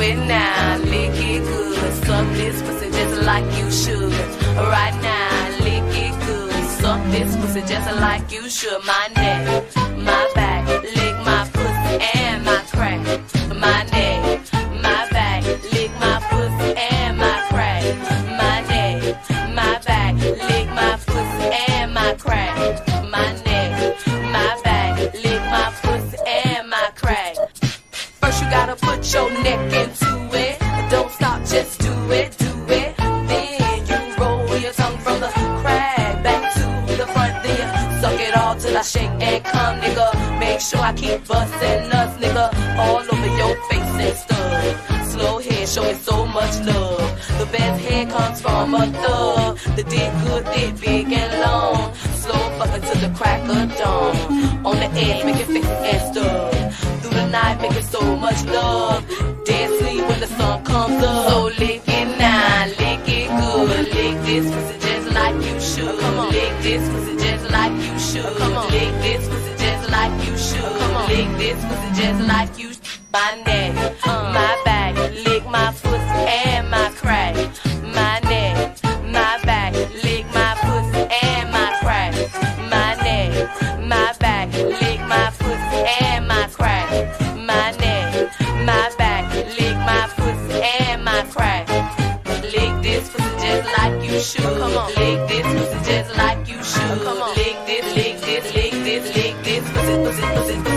it now, lick it good. Suck this pussy just like you should. Right now, lick it good. Suck this pussy just like you should. My neck, my back, lick my pussy and my crack. My neck, my back, lick my pussy and my crack. My neck, my back, lick my pussy and my crack. My neck, my back, lick my pussy and my crack. First you gotta put your neck into it. Don't stop, just do it, do it. Then you roll your tongue from the crack back to the front. Then you suck it all till I shake and come, nigga. Make sure I keep bustin' nuts, nigga, all over your face and stuff. Slow head showing so much love. The best head comes from a thug. The dick good, thick, big and long. Slow fuckin' till the crack of dawn. On the edge, make it face and stuff. Through the night, making so much love. Dead sleep when the sun comes up. So lick it now, lick it good. Lick this pussy just like you should. Come on, lick this pussy just like you should. Come on, lick this pussy just like you should. Come on, lick this pussy just like you should. My neck, my back, lick my pussy and my crack. My neck, my back, lick my pussy and my crack. My neck, my back, lick my pussy and my crack. My neck, my back, lick my pussy and my crack. Lick this pussy just like you should. Come on, lick this pussy just like you should. Come on, lick this, lick this, lick this, lick this pussy, pussy, pussy, pussy.